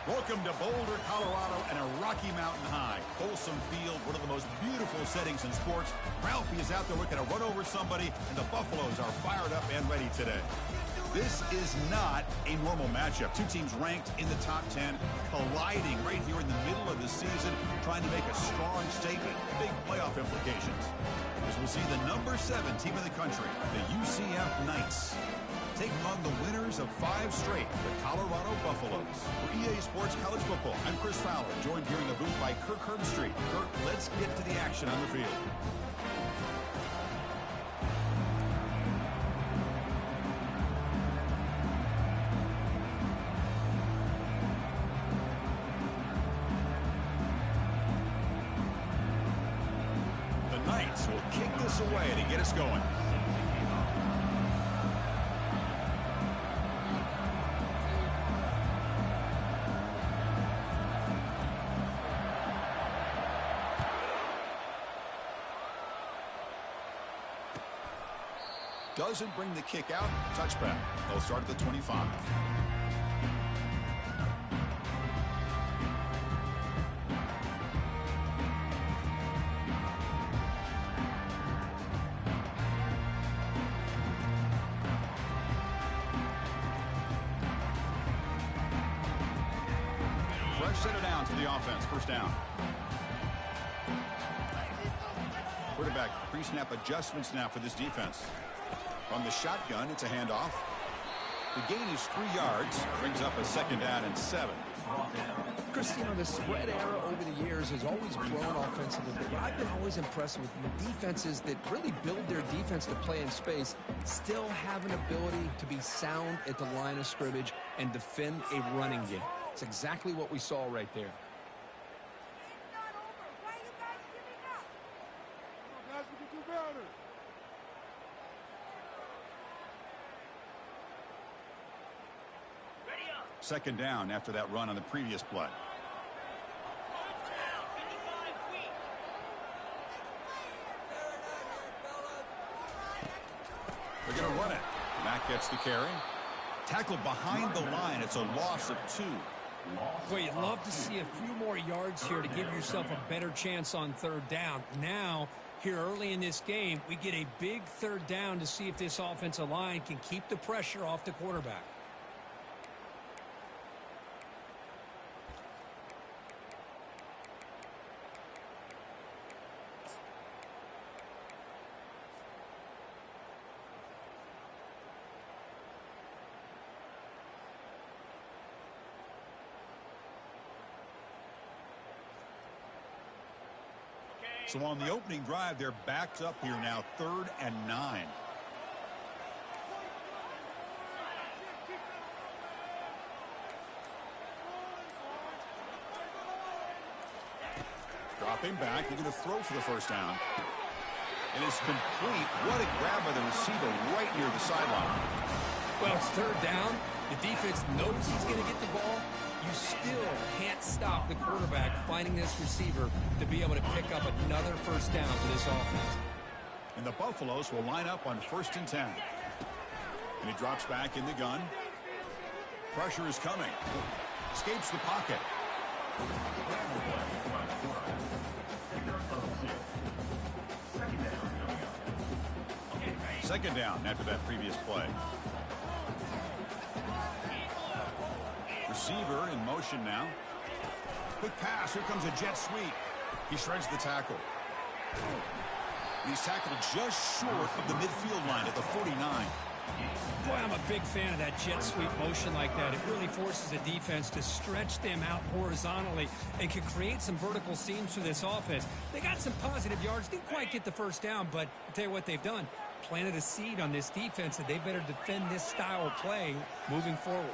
Welcome to Boulder, Colorado, and a Rocky Mountain high. Folsom Field, one of the most beautiful settings in sports. Ralphie is out there looking to run over somebody, and the Buffaloes are fired up and ready today. This is not a normal matchup. Two teams ranked in the top 10, colliding right here in the middle of the season, trying to make a strong statement, big playoff implications. As we'll see the number 7 team in the country, the UCF Knights, taking on the winners of 5 straight, the Colorado Buffaloes. For EA Sports College Football, I'm Chris Fowler, joined here in the booth by Kirk Herbstreit. Kirk, let's get to the action on the field. The Knights will kick this away to get us going. Doesn't bring the kick out. Touchback. They'll start at the 25. Fresh set of downs for the offense. First down. Quarterback pre-snap adjustments now for this defense. From the shotgun, it's a handoff. The gain is 3 yards. Brings up a second down and 7. Chris, you know, the spread era over the years has always grown offensively, but I've been always impressed with the defenses that really build their defense to play in space, still have an ability to be sound at the line of scrimmage and defend a running game. It's exactly what we saw right there. Second down after that run on the previous play. They're going to run it. Matt gets the carry. Tackled behind the line. It's a loss of 2. Well, you'd love to see a few more yards here to give yourself a better chance on third down. Now, here early in this game, we get a big third down to see if this offensive line can keep the pressure off the quarterback. So on the opening drive, they're backed up here now, 3rd and 9. Dropping back, they're going to throw for the first down. And it's complete. What a grab by the receiver right near the sideline. Well, it's third down. The defense knows he's going to get the ball. You still can't stop the quarterback finding this receiver to be able to pick up another first down for this offense. And the Buffaloes will line up on 1st and 10. And he drops back in the gun. Pressure is coming. Escapes the pocket. Second down after that previous play. Receiver in motion now. Quick pass. Here comes a jet sweep. He shreds the tackle. He's tackled just short of the midfield line at the 49. Boy, I'm a big fan of that jet sweep motion like that. It really forces the defense to stretch them out horizontally and can create some vertical seams for this offense. They got some positive yards. Didn't quite get the first down, but I'll tell you what they've done. Planted a seed on this defense, and they better defend this style of play moving forward.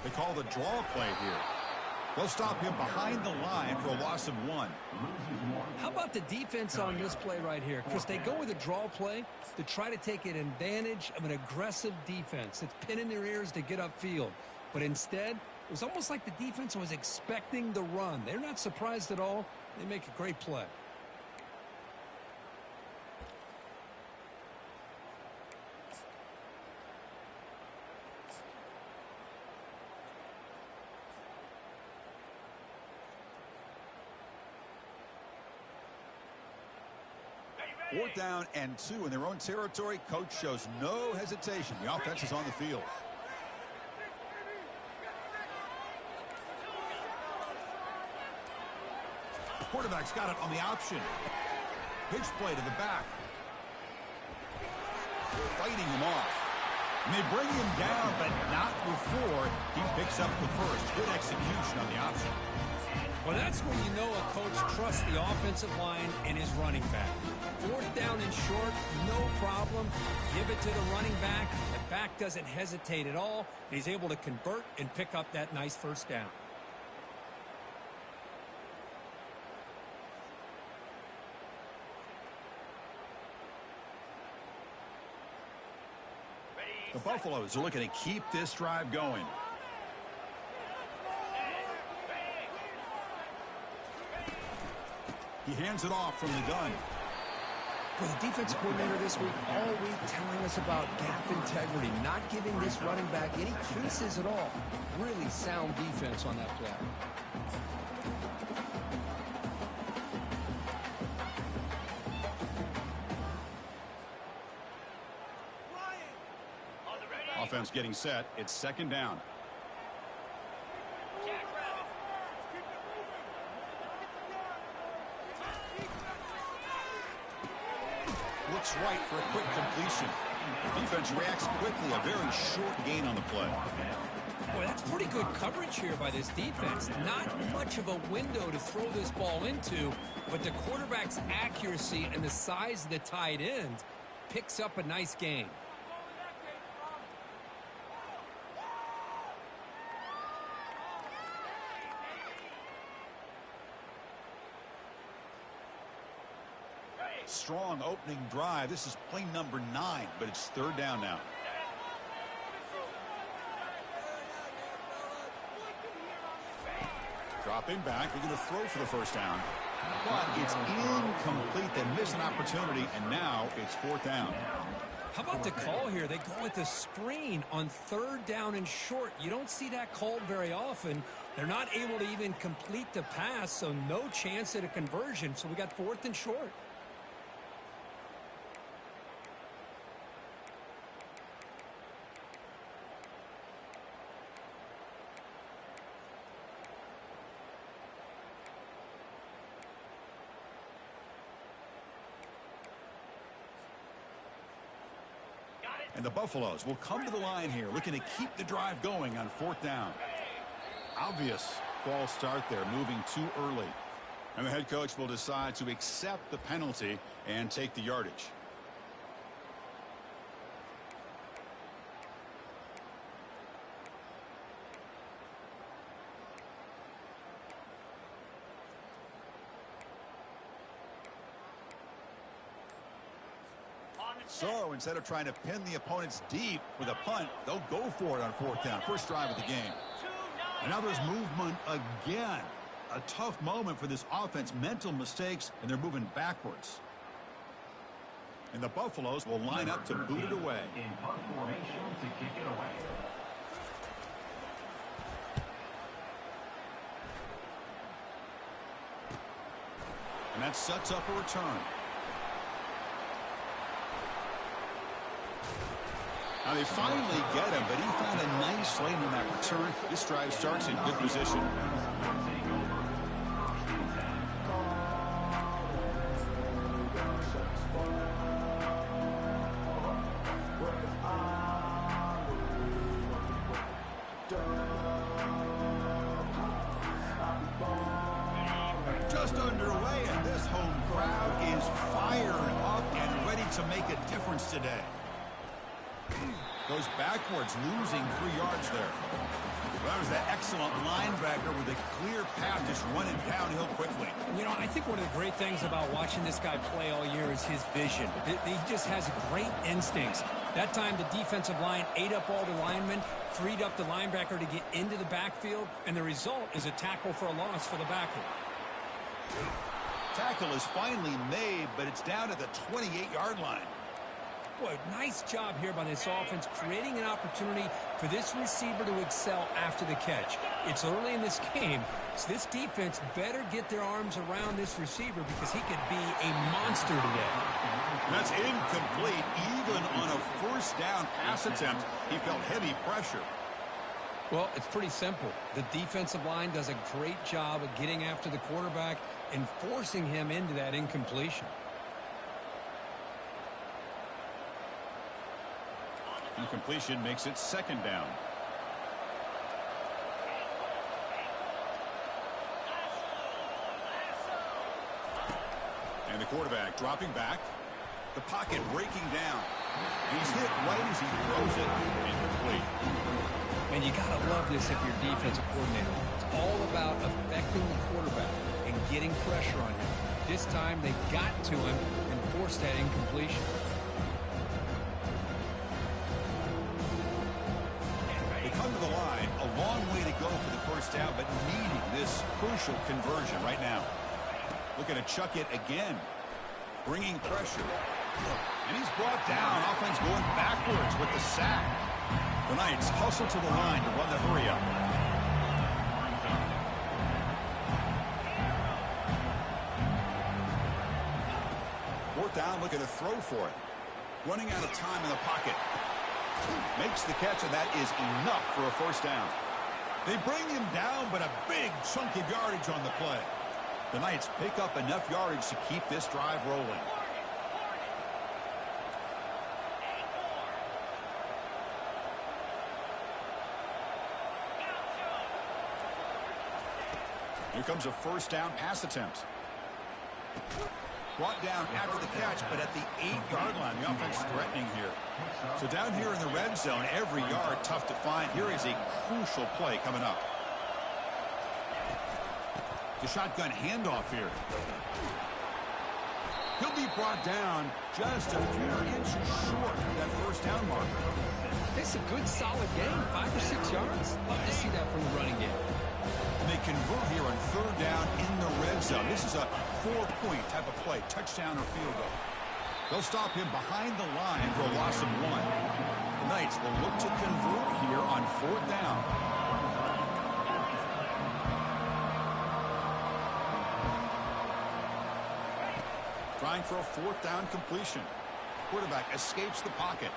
They call the draw play here. They'll stop him behind the line for a loss of 1. How about the defense on this play right here? Because they go with a draw play to try to take an advantage of an aggressive defense that's pinning their ears to get upfield. But instead, it was almost like the defense was expecting the run. They're not surprised at all. They make a great play. 4th down and 2 in their own territory. Coach shows no hesitation. The offense is on the field. The quarterback's got it on the option. Pitch play to the back. Fighting him off. And they bring him down, but not before he picks up the first. Good execution on the option. Well, that's when you know a coach trusts the offensive line and his running back. 4th down and short, no problem. Give it to the running back. The back doesn't hesitate at all. He's able to convert and pick up that nice first down. The Buffaloes are looking to keep this drive going. He hands it off from the gun. Well, the defensive coordinator this week all week telling us about gap integrity, not giving this running back any creases at all. Really sound defense on that play. Offense getting set. It's 2nd down. Looks right for a quick completion. The defense reacts quickly. A very short gain on the play. Boy, that's pretty good coverage here by this defense. Not much of a window to throw this ball into, but the quarterback's accuracy and the size of the tight end picks up a nice gain. Strong opening drive. This is play number 9, but it's 3rd down now. Dropping back. They're going to throw for the first down. But it's incomplete. They miss an opportunity, and now it's 4th down. How about the call here? They go with the screen on 3rd down and short. You don't see that called very often. They're not able to even complete the pass, so no chance at a conversion. So we got 4th and short. And the Buffaloes will come to the line here, looking to keep the drive going on 4th down. Obvious false start there, moving too early. And the head coach will decide to accept the penalty and take the yardage. So instead of trying to pin the opponents deep with a punt, they'll go for it on 4th down. First drive of the game. And now there's movement again. A tough moment for this offense. Mental mistakes, and they're moving backwards. And the Buffaloes will line up to boot it away. In punt formation to kick it away. And that sets up a return. Now they finally get him, but he found a nice lane in that return. This drive starts in good position. Just underway, and this home crowd is fired up and ready to make a difference today. Goes backwards, losing 3 yards there. Well, that was an excellent linebacker with a clear path, just running downhill quickly. You know, I think one of the great things about watching this guy play all year is his vision. He just has great instincts. That time, the defensive line ate up all the linemen, freed up the linebacker to get into the backfield, and the result is a tackle for a loss for the backer. Tackle is finally made, but it's down at the 28-yard line. Boy, nice job here by this offense, creating an opportunity for this receiver to excel after the catch. It's early in this game, so this defense better get their arms around this receiver because he could be a monster today. That's incomplete. Even on a first down pass attempt, he felt heavy pressure. Well, it's pretty simple. The defensive line does a great job of getting after the quarterback and forcing him into that incompletion. Incompletion makes it second down. And the quarterback dropping back. The pocket breaking down. He's hit right as he throws it. Incomplete. And you got to love this if you're a defensive coordinator. It's all about affecting the quarterback and getting pressure on him. This time they got to him and forced that incompletion. Come to the line, a long way to go for the first down, but needing this crucial conversion right now. Looking to chuck it again, bringing pressure. And he's brought down. Offense going backwards with the sack. The Knights hustle to the line to run the hurry up. Fourth down, looking to throw for it. Running out of time in the pocket. Makes the catch, and that is enough for a first down. They bring him down, but a big chunk of yardage on the play. The Knights pick up enough yardage to keep this drive rolling. Here comes a first down pass attempt. Brought down after the catch, but at the 8-yard line. The offense threatening here. So down here in the red zone, every yard tough to find. Here is a crucial play coming up. The shotgun handoff here. He'll be brought down just a few inches short of that first down marker. It's a good, solid game, 5 or 6 yards. Love to see that from the running game. And they convert here on third down in the red zone. This is a 4-point type of play, touchdown or field goal. They'll stop him behind the line for a loss of 1. The Knights will look to convert here on fourth down. Trying for a fourth down completion. Quarterback escapes the pocket.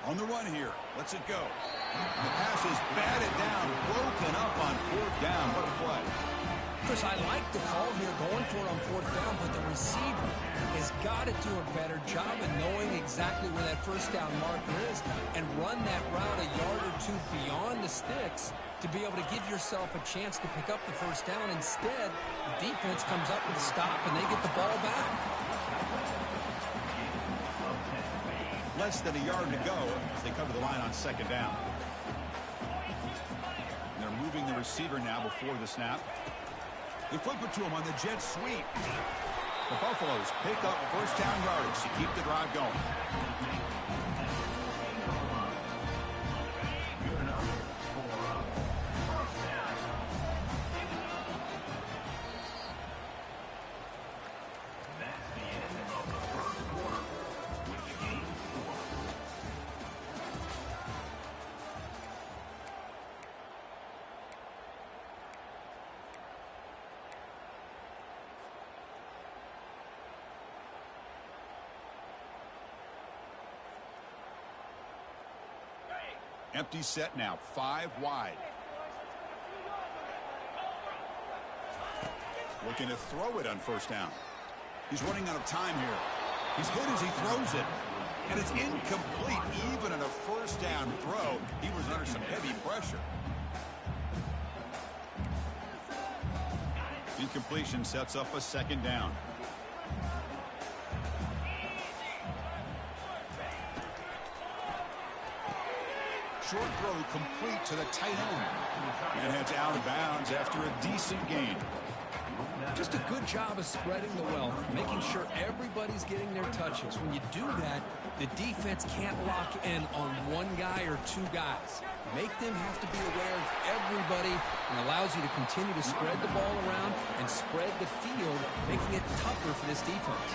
On the run here. Lets it go. The pass is batted down, broken up on fourth down. What a play. Chris, I like the call here going for it on fourth down, but the receiver has got to do a better job of knowing exactly where that first down marker is and run that route a yard or two beyond the sticks to be able to give yourself a chance to pick up the first down. Instead, the defense comes up with a stop and they get the ball back. Less than a yard to go as they come to the line on second down. And they're moving the receiver now before the snap. They flip it to him on the jet sweep. The Buffaloes pick up first down yardage to keep the drive going. Empty set now, 5 wide. Looking to throw it on first down. He's running out of time here. He's hit as he throws it. And it's incomplete. Even on a first down throw, he was under some heavy pressure. Incompletion sets up a second down. Short throw complete to the tight end. And heads out of bounds after a decent gain. Just a good job of spreading the wealth, making sure everybody's getting their touches. When you do that, the defense can't lock in on one guy or two guys. Make them have to be aware of everybody and allows you to continue to spread the ball around and spread the field, making it tougher for this defense.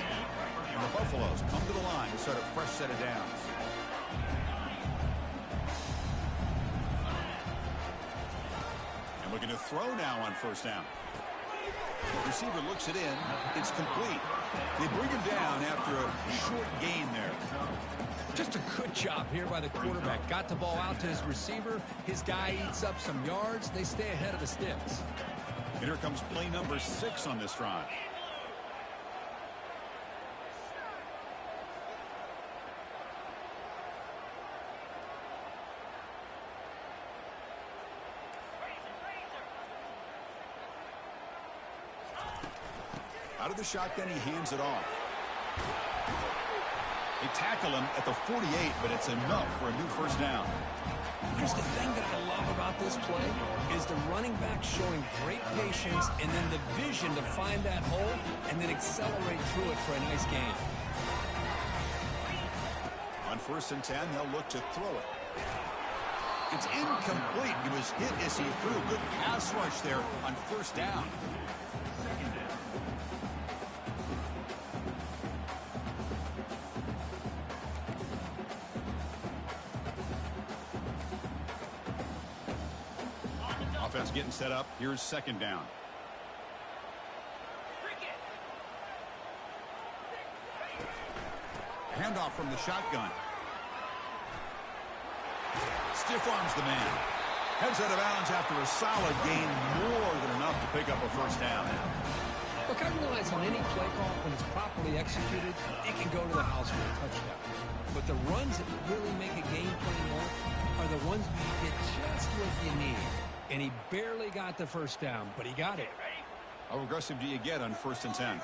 And the Buffaloes come to the line to start a fresh set of downs. And looking to throw now on first down. The receiver looks it in. It's complete. They bring him down after a short gain there. Just a good job here by the quarterback. Got the ball out to his receiver. His guy eats up some yards. They stay ahead of the sticks. And here comes play number 6 on this drive. Out of the shotgun, he hands it off. They tackle him at the 48, but it's enough for a new first down. Here's the thing that I love about this play is the running back showing great patience and then the vision to find that hole and then accelerate through it for a nice gain. On 1st and 10, they'll look to throw it. It's incomplete. He was hit as he threw. Good pass rush there on first down. Offense getting set up. Here's 2nd down. Handoff from the shotgun. Stiff arms the man. Heads out of bounds after a solid gain, more than enough to pick up a first down. Look, I realize on any play call, when it's properly executed, it can go to the house for a touchdown. But the runs that really make a game plan work are the ones where you get just what you need. And he barely got the first down, but he got it. How aggressive do you get on 1st and 10?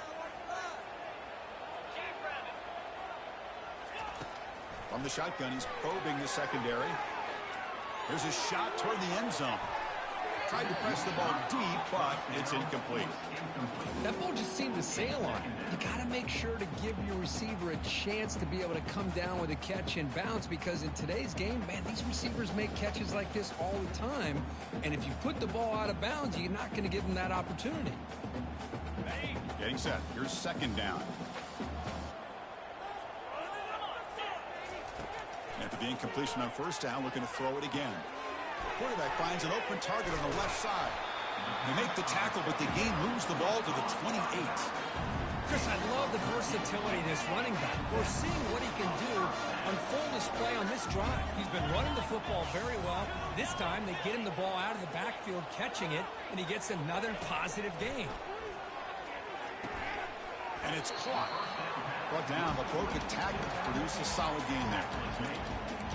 From the shotgun, he's probing the secondary. There's a shot toward the end zone. Tried to press the ball deep, but it's incomplete. That ball just seemed to sail on him. You got to make sure to give your receiver a chance to be able to come down with a catch and bounce, because in today's game, man, these receivers make catches like this all the time. And if you put the ball out of bounds, you're not going to give them that opportunity. Getting set. Here's 2nd down. After the incompletion on first down, looking to throw it again. Quarterback finds an open target on the left side. They make the tackle, but the game moves the ball to the 28. Chris, I love the versatility of this running back. We're seeing what he can do on full display on this drive. He's been running the football very well. This time, they get him the ball out of the backfield, catching it, and he gets another positive gain. And it's caught. Brought down, but broke a tackle. Produced a solid gain there.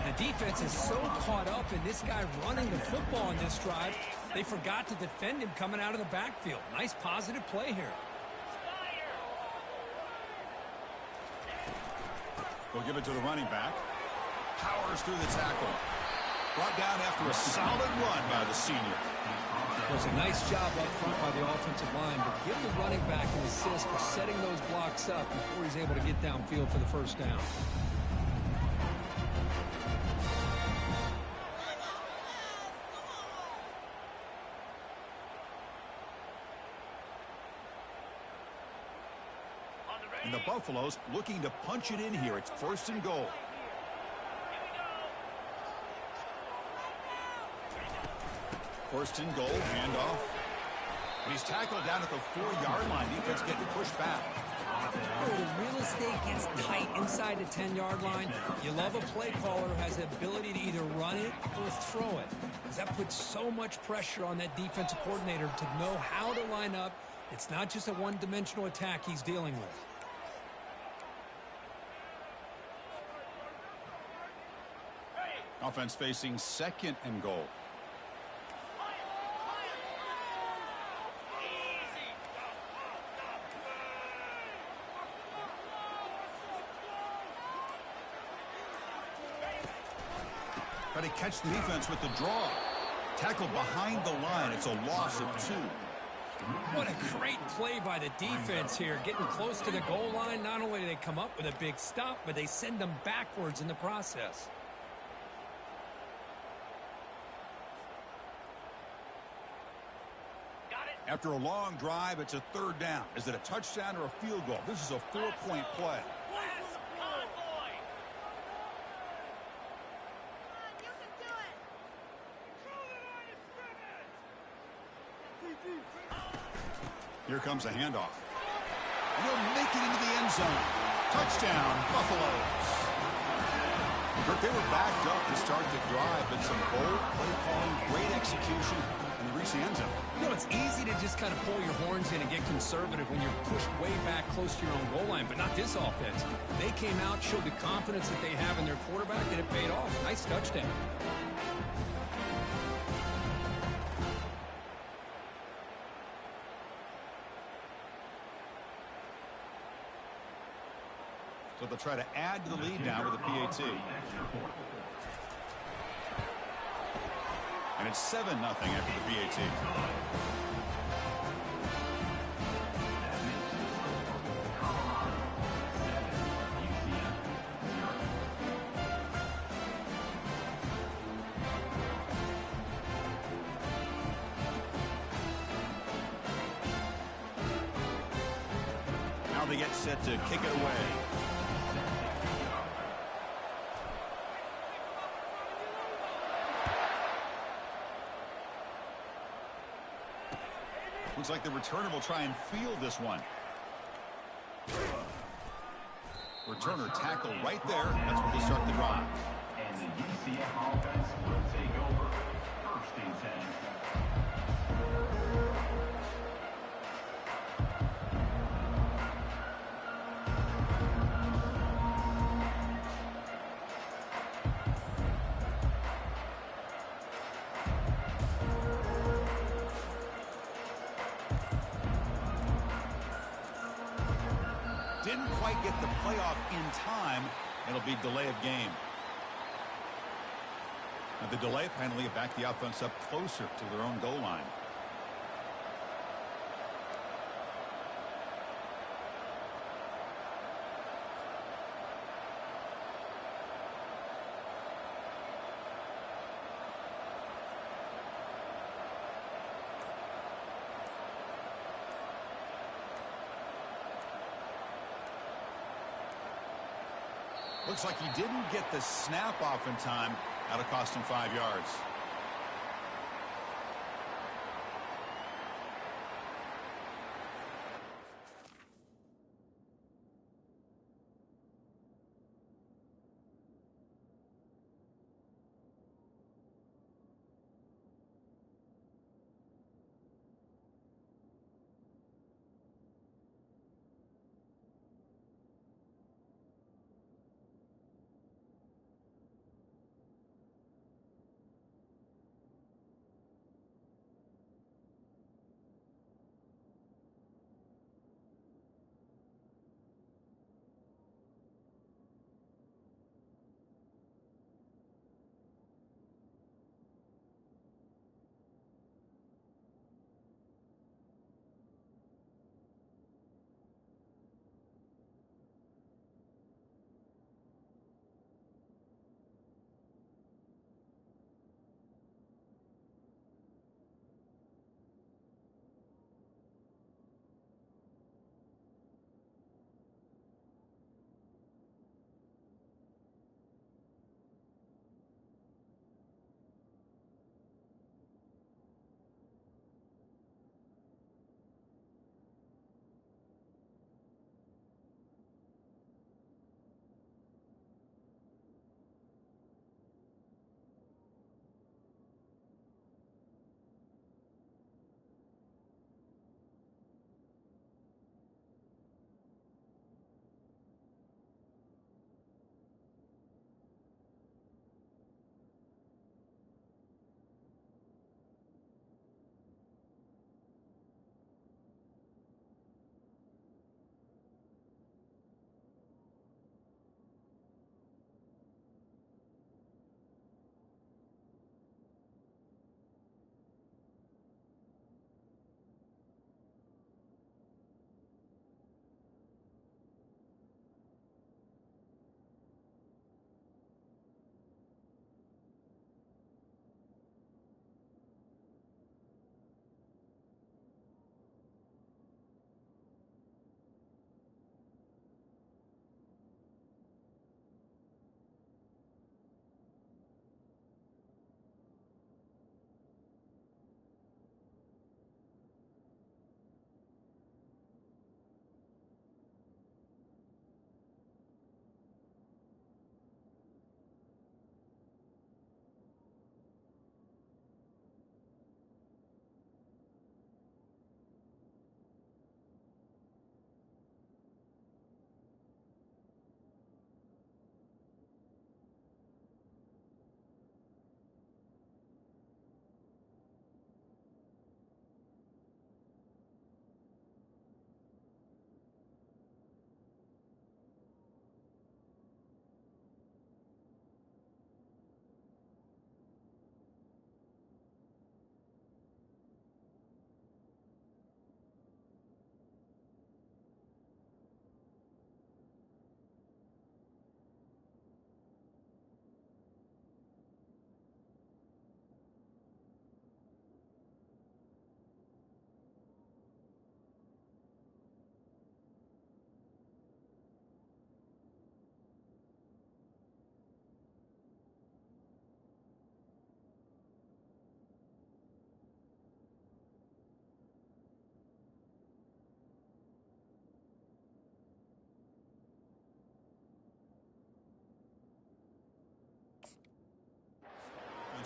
The defense is so caught up in this guy running the football on this drive, they forgot to defend him coming out of the backfield. Nice positive play here. They'll give it to the running back. Powers through the tackle. Brought down after a solid run by the senior. It was a nice job up front by the offensive line, but give the running back an assist for setting those blocks up before he's able to get downfield for the first down. And the Buffaloes looking to punch it in here. It's 1st and goal. First and goal, handoff. And he's tackled down at the 4-yard line. Defense getting pushed back. Oh, the real estate gets tight inside the 10-yard line. You love a play caller who has the ability to either run it or throw it, because that puts so much pressure on that defensive coordinator to know how to line up. It's not just a one-dimensional attack he's dealing with. Offense facing 2nd and goal. Try to catch the defense with the draw. Tackle behind the line. It's a loss of 2. What a great play by the defense here. Getting close to the goal line, not only do they come up with a big stop, but they send them backwards in the process. After a long drive, it's a 3rd down. Is it a touchdown or a field goal? This is a 4-point play. Here comes a handoff. And he'll make it into the end zone. Touchdown, Buffaloes. Kirk, they were backed up to start the drive, but some bold play calling, great execution, and they reach the end zone. You know, it's easy to just kind of pull your horns in and get conservative when you're pushed way back close to your own goal line, but not this offense. They came out, showed the confidence that they have in their quarterback, and it paid off. Nice touchdown. So they'll try to add to the lead now with a PAT. And it's 7-0 after the PAT. Now they get set to kick it away. Looks like the returner will try and field this one. Returner tackle right there. That's where they start the drive. And the UCF offense will take over 1st and 10. Didn't quite get the playoff in time. It'll be delay of game. Now the delay penalty will back the offense up closer to their own goal line. Looks like he didn't get the snap off in time. That'll cost him 5 yards.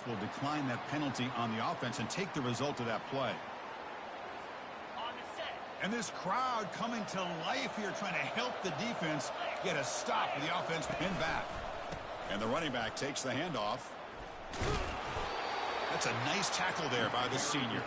will decline that penalty on the offense and take the result of that play. And this crowd coming to life here, trying to help the defense get a stop with the offense pinned back. And the running back takes the handoff. That's a nice tackle there by the senior.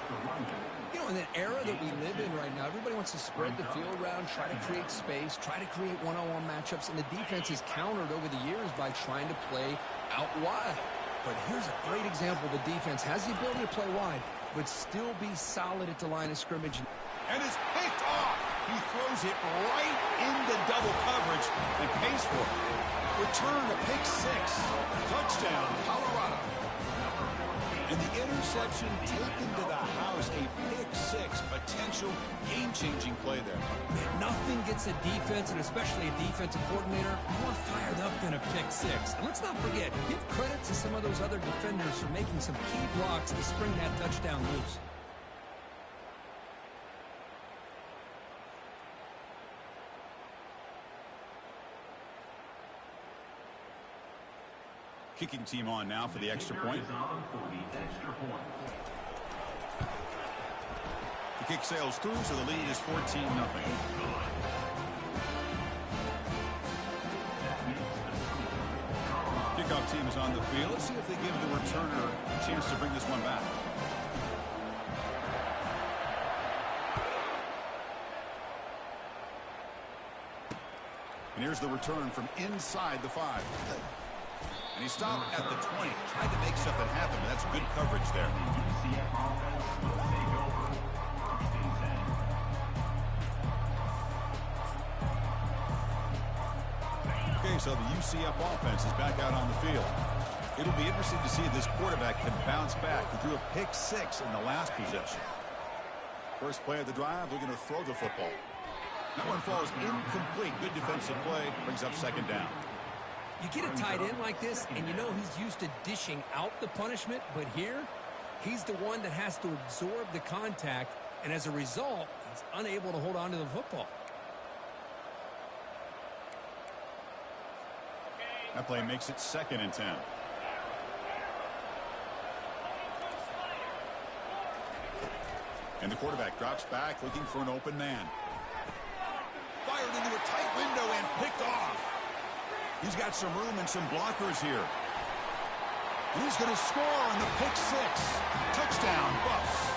You know, in that era that we live in right now, everybody wants to spread the field around, try to create space, try to create one-on-one matchups, and the defense is countered over the years by trying to play out wide. But here's a great example. The defense has the ability to play wide, but still be solid at the line of scrimmage. And it's picked off. He throws it right into double coverage and pays for it. Return to pick 6. Touchdown, Colorado. And the interception taken to the house. A pick 6. Potential game-changing play there. Man, nothing gets a defense, and especially a defensive coordinator, more fired up than a pick 6. And let's not forget, give credit to some of those other defenders for making some key blocks to spring that touchdown loose. Kicking team on now for the extra point. The kick sails through, so the lead is 14-0. Kickoff team is on the field. Let's see if they give the returner a chance to bring this one back. And here's the return from inside the 5. And he stopped at the 20. Tried to make something happen, but that's good coverage there. UCF offense will take over 1st and 10. Okay, so the UCF offense is back out on the field. It'll be interesting to see if this quarterback can bounce back. He threw a pick 6 in the last possession. First play of the drive, looking to throw the football. That one falls incomplete. Good defensive play, brings up 2nd down. You get a tight end like this, and you know he's used to dishing out the punishment, but here, he's the one that has to absorb the contact, and as a result, he's unable to hold on to the football. That play makes it 2nd and 10. And the quarterback drops back, looking for an open man. Fired into a tight window and picked off. He's got some room and some blockers here. And he's going to score on the pick 6. Touchdown, Buffs.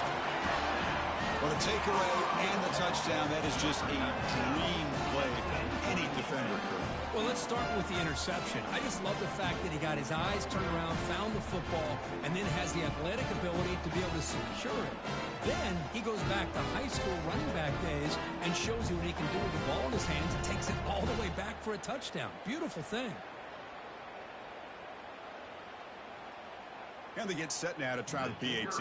Well, the takeaway and the touchdown, that is just a dream play for any defender could. Well, let's start with the interception. I just love the fact that he got his eyes turned around, found the football, and then has the athletic ability to be able to secure it. Then he goes back to high school running back days and shows you what he can do with the ball in his hands and takes it all the way back for a touchdown. Beautiful thing. And they get set now to try the PAT.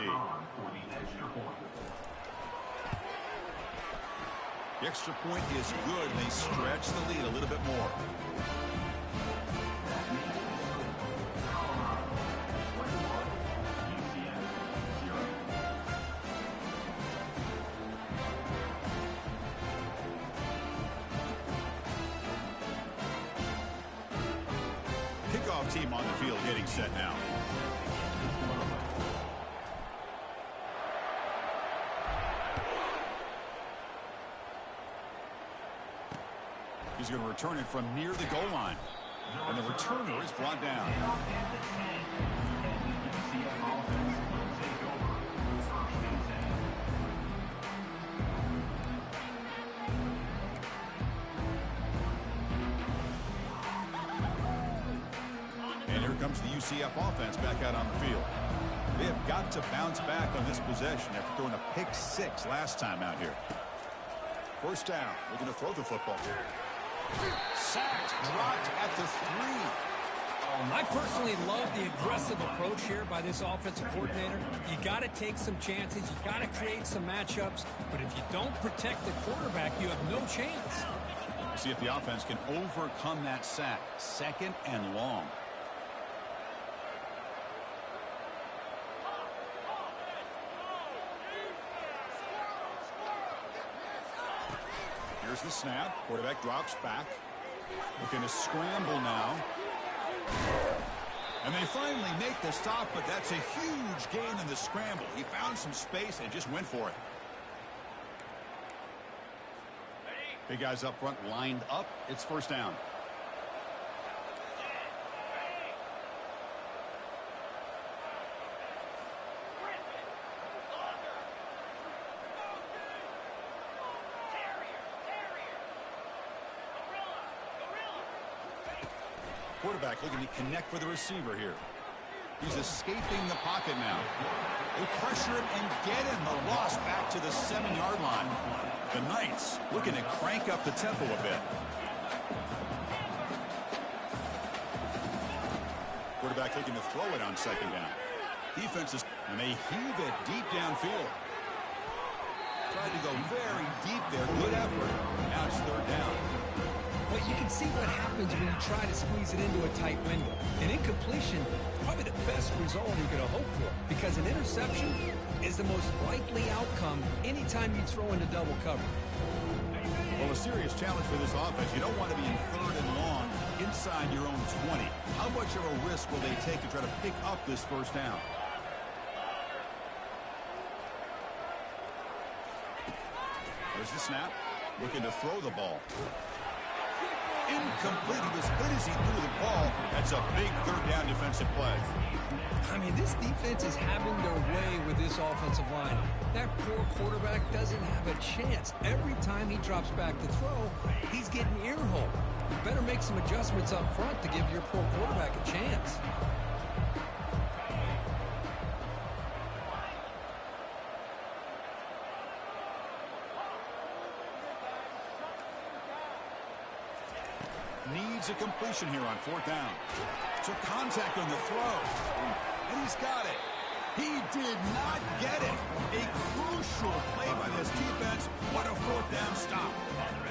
The extra point is good, and they stretch the lead a little bit more. Kickoff team on the field getting set now. He's going to return it from near the goal line. And the returner is brought down. And here comes the UCF offense back out on the field. They have got to bounce back on this possession after throwing a pick 6 last time out here. First down. Looking to throw the football. Sacked, dropped at the 3. I personally love the aggressive approach here by this offensive coordinator. You got to take some chances. You got to create some matchups. But if you don't protect the quarterback, you have no chance. See if the offense can overcome that sack. 2nd and long. Here's the snap. Quarterback drops back. Looking to scramble now. And they finally make the stop, but that's a huge gain in the scramble. He found some space and just went for it. Big guys up front lined up. It's first down. Quarterback looking to connect with the receiver here. He's escaping the pocket now. They pressure him and get him. The loss back to the 7-yard line. The Knights looking to crank up the tempo a bit. Quarterback looking to throw it on second down. Defenses, and they heave it deep downfield. Tried to go very deep there. Good effort. Now it's third down. But you can see what happens when you try to squeeze it into a tight window. An incompletion is probably the best result you're going to hope for, because an interception is the most likely outcome anytime you throw into double cover. Well, a serious challenge for this offense. You don't want to be in third and long inside your own 20. How much of a risk will they take to try to pick up this first down? There's the snap. Looking to throw the ball. Incomplete. He was hit as he threw the ball. That's a big third down defensive play. I mean, this defense is having their way with this offensive line. That poor quarterback doesn't have a chance. Every time he drops back to throw, he's getting ear-holed. You better make some adjustments up front to give your poor quarterback a chance. Needs a completion here on fourth down. Took contact on the throw. And he's got it. He did not get it. A crucial play by this defense. What a fourth down stop.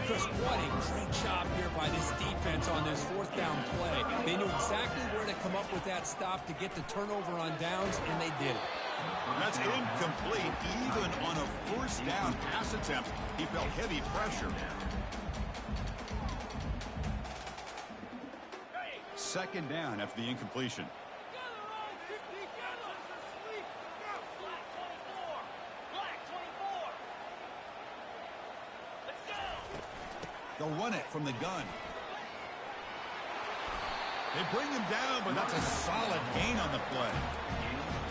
Chris, what a great job here by this defense on this fourth down play. They knew exactly where to come up with that stop to get the turnover on downs, and they did it. That's incomplete. Even on a first down pass attempt, he felt heavy pressure. Second down after the incompletion. They'll run it from the gun. They bring him down, but that's a solid gain on the play.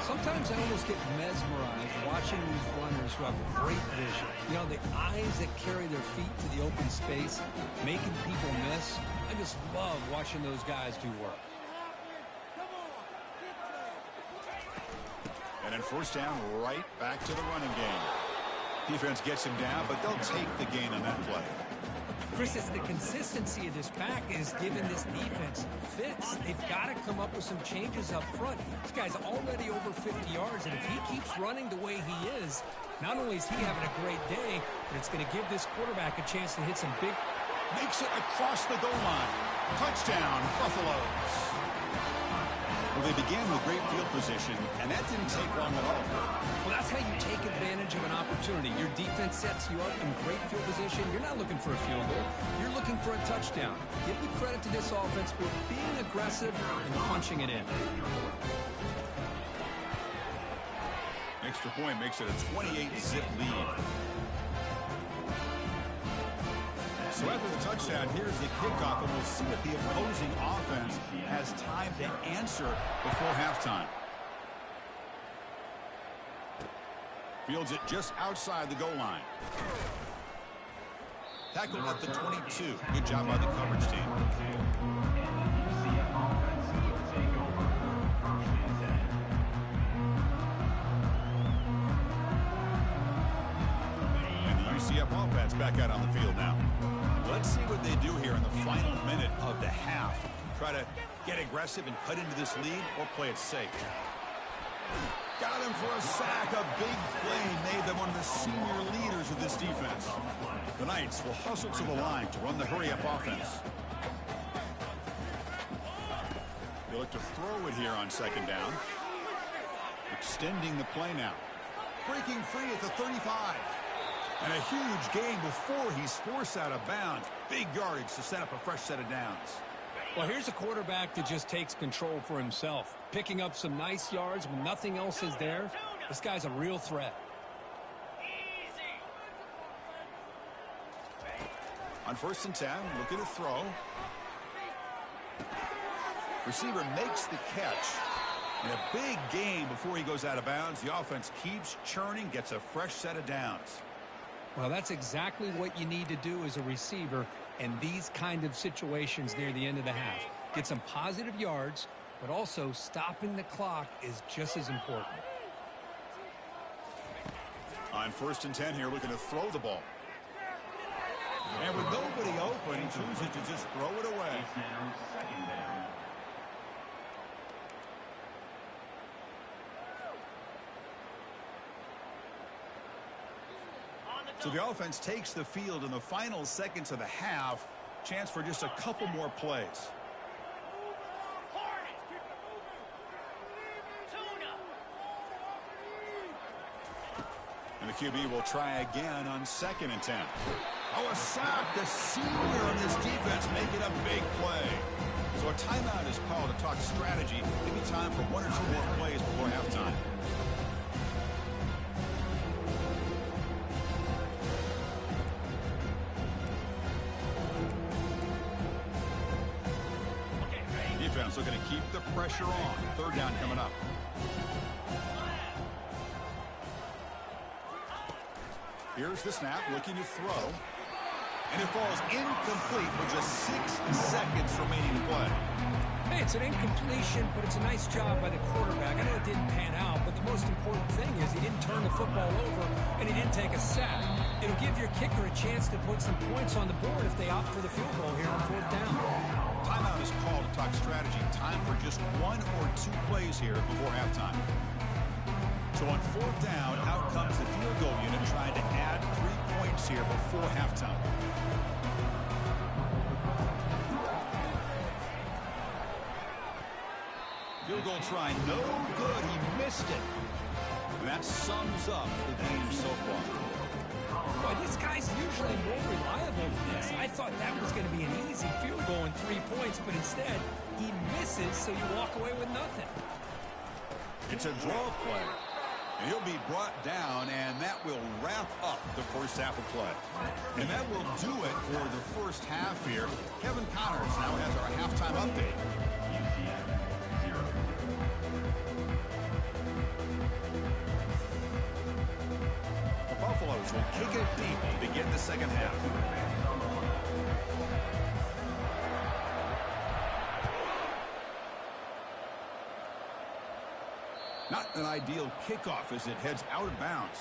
Sometimes I almost get mesmerized watching these runners who have great vision. You know, the eyes that carry their feet to the open space, making people miss. I just love watching those guys do work. And then first down, right back to the running game. Defense gets him down, but they'll take the gain on that play. Chris, it's the consistency of this pack is giving this defense fits. They've got to come up with some changes up front. This guy's already over 50 yards, and if he keeps running the way he is, not only is he having a great day, but it's going to give this quarterback a chance to hit some big... Makes it across the goal line. Touchdown, Buffaloes. Well, they began with great field position, and that didn't take long at all. Well, that's how you take advantage of an opportunity. Your defense sets you up in great field position. You're not looking for a field goal. You're looking for a touchdown. Give the credit to this offense for being aggressive and punching it in. Extra point makes it a 28-zip lead. So after the touchdown, here's the kickoff, and we'll see if the opposing offense has time to answer before halftime. Fields it just outside the goal line. Tackle at the 22. Good job by the coverage team. And the UCF offense back out on the field now. Let's see what they do here in the final minute of the half. Try to get aggressive and cut into this lead, or play it safe. Got him for a sack. A big play made them one of the senior leaders of this defense. The Knights will hustle to the line to run the hurry-up offense. They look to throw it here on second down. Extending the play now. Breaking free at the 35. And a huge gain before he's forced out of bounds. Big yardage to set up a fresh set of downs. Well, here's a quarterback that just takes control for himself, picking up some nice yards when nothing else is there. This guy's a real threat. On 1st and 10, looking to throw. Receiver makes the catch. And a big gain before he goes out of bounds. The offense keeps churning, gets a fresh set of downs. Well, that's exactly what you need to do as a receiver in these kind of situations near the end of the half. Get some positive yards, but also stopping the clock is just as important. On 1st and 10 here, looking to throw the ball. And with nobody open, he chooses to just throw it away. Second down. So the offense takes the field in the final seconds of the half. Chance for just a couple more plays. And the QB will try again on 2nd and 10. Oh, a sack. The senior on this defense making a big play. So a timeout is called to talk strategy. Maybe time for 1 or 2 more plays before halftime. Defense looking to keep the pressure on. 3rd down coming up. Here's the snap, looking to throw. And it falls incomplete with just 6 seconds remaining to play. Hey, it's an incompletion, but it's a nice job by the quarterback. I know it didn't pan out, but the most important thing is he didn't turn the football over and he didn't take a sack. It'll give your kicker a chance to put some points on the board if they opt for the field goal here on 4th down. Timeout is called to talk strategy. Time for just 1 or 2 plays here before halftime. So on 4th down, out comes the field goal unit trying to add 3 points here before halftime. Field goal try, no good. He missed it. And that sums up the game so far. Boy, this guy's usually more reliable than this. I thought that was going to be an easy field goal and 3 points, but instead he misses, so you walk away with nothing. It's a draw play. And he'll be brought down, and that will wrap up the first half of play. And that will do it for the first half here. Kevin Connors now has our halftime update. UCF 0. The Buffaloes will kick it deep to begin the second half. Not an ideal kickoff as it heads out of bounds.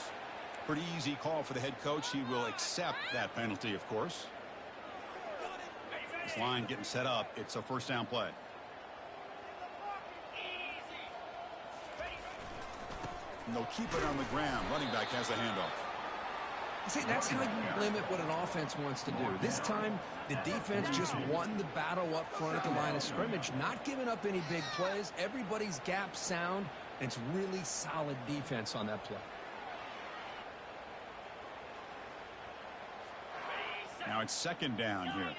Pretty easy call for the head coach. He will accept that penalty, of course. This line getting set up. It's a 1st down play. And they'll keep it on the ground. Running back has the handoff. See, that's how you limit what an offense wants to do. This time, the defense just won the battle up front at the line of scrimmage, not giving up any big plays. Everybody's gap sound. It's really solid defense on that play. Now it's 2nd down here.